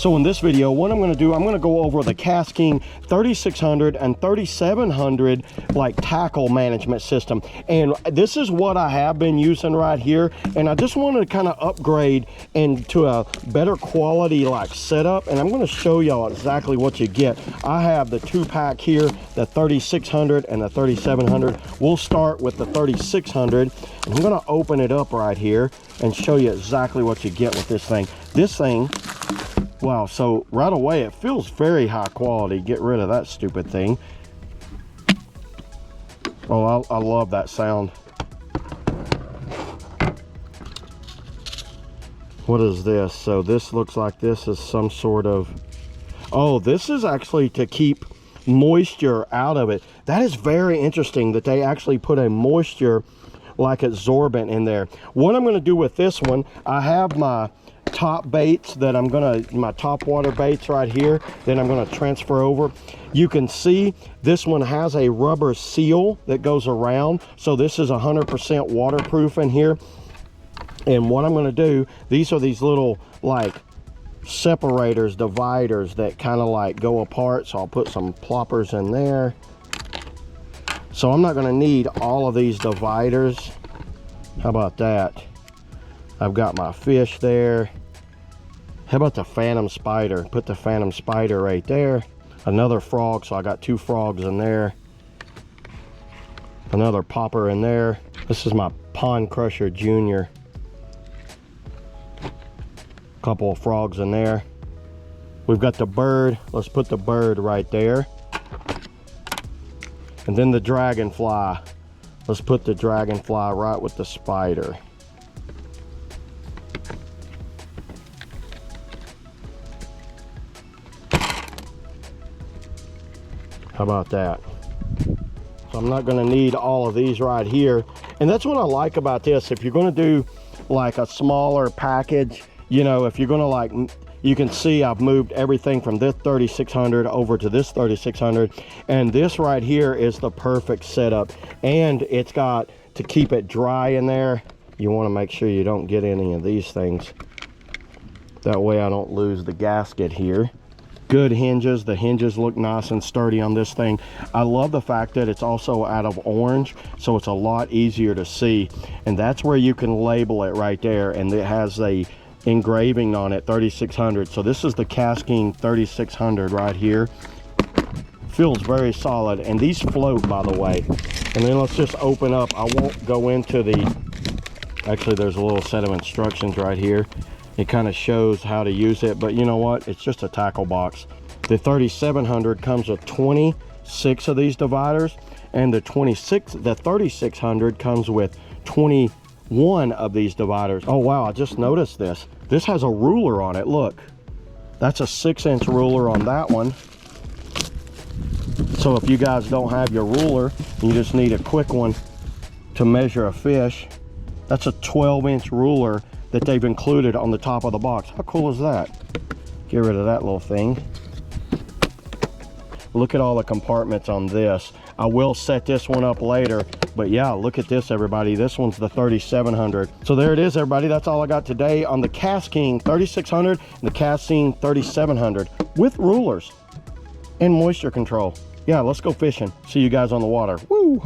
So in this video, what I'm going to do, I'm going to go over the KastKing 3600 and 3700 like tackle management system. And this is what I have been using right here. And I just wanted to kind of upgrade into a better quality like setup. And I'm going to show y'all exactly what you get. I have the 2-pack here, the 3600 and the 3700. We'll start with the 3600. I'm going to open it up right here and show you exactly what you get with this thing. This thing, wow, so right away it feels very high quality. Get rid of that stupid thing. Oh, I love that sound. What is this? So this looks like this is some sort of, oh, this is actually to keep moisture out of it. That is very interesting that they actually put a moisture like absorbent in there. What I'm going to do with this one, I have my top baits that I'm gonna, my top water baits right here, then I'm going to transfer over. You can see this one has a rubber seal that goes around, so this is 100% waterproof in here. And what I'm going to do, these are these little like separators, dividers that kind of like go apart, so I'll put some ploppers in there. So I'm not going to need all of these dividers. How about that? I've got my fish there. How about the phantom spider? Put the phantom spider right there. Another frog, so I got 2 frogs in there. Another popper in there. This is my Pond Crusher Junior. Couple of frogs in there. We've got the bird. Let's put the bird right there. And then the dragonfly. Let's put the dragonfly right with the spider. How about that? So I'm not going to need all of these right here. And that's what I like about this. If you're going to do like a smaller package, you know, if you're going to like, you can see I've moved everything from this 3600 over to this 3600. And this right here is the perfect setup. And it's got to keep it dry in there. You want to make sure you don't get any of these things. That way I don't lose the gasket here. Good hinges. The hinges look nice and sturdy on this thing. I love the fact that it's also out of orange, so it's a lot easier to see. And that's where you can label it right there. And it has a engraving on it, 3600. So this is the KastKing 3600 right here. Feels very solid, and these float, by the way. And then let's just open up. I won't go into the, actually there's a little set of instructions right here. It kind of shows how to use it, but you know what, it's just a tackle box. The 3700 comes with 26 of these dividers, and the 3600 comes with 21 of these dividers. Oh wow, I just noticed this. This has a ruler on it. Look, that's a 6-inch ruler on that one. So if you guys don't have your ruler, you just need a quick one to measure a fish. That's a 12-inch ruler that they've included on the top of the box. How cool is that? Get rid of that little thing. Look at all the compartments on this. I will set this one up later, but yeah, look at this, everybody. This one's the 3700. So there it is, everybody. That's all I got today on the KastKing 3600 and the KastKing 3700 with rulers and moisture control. Yeah, let's go fishing. See you guys on the water. Woo!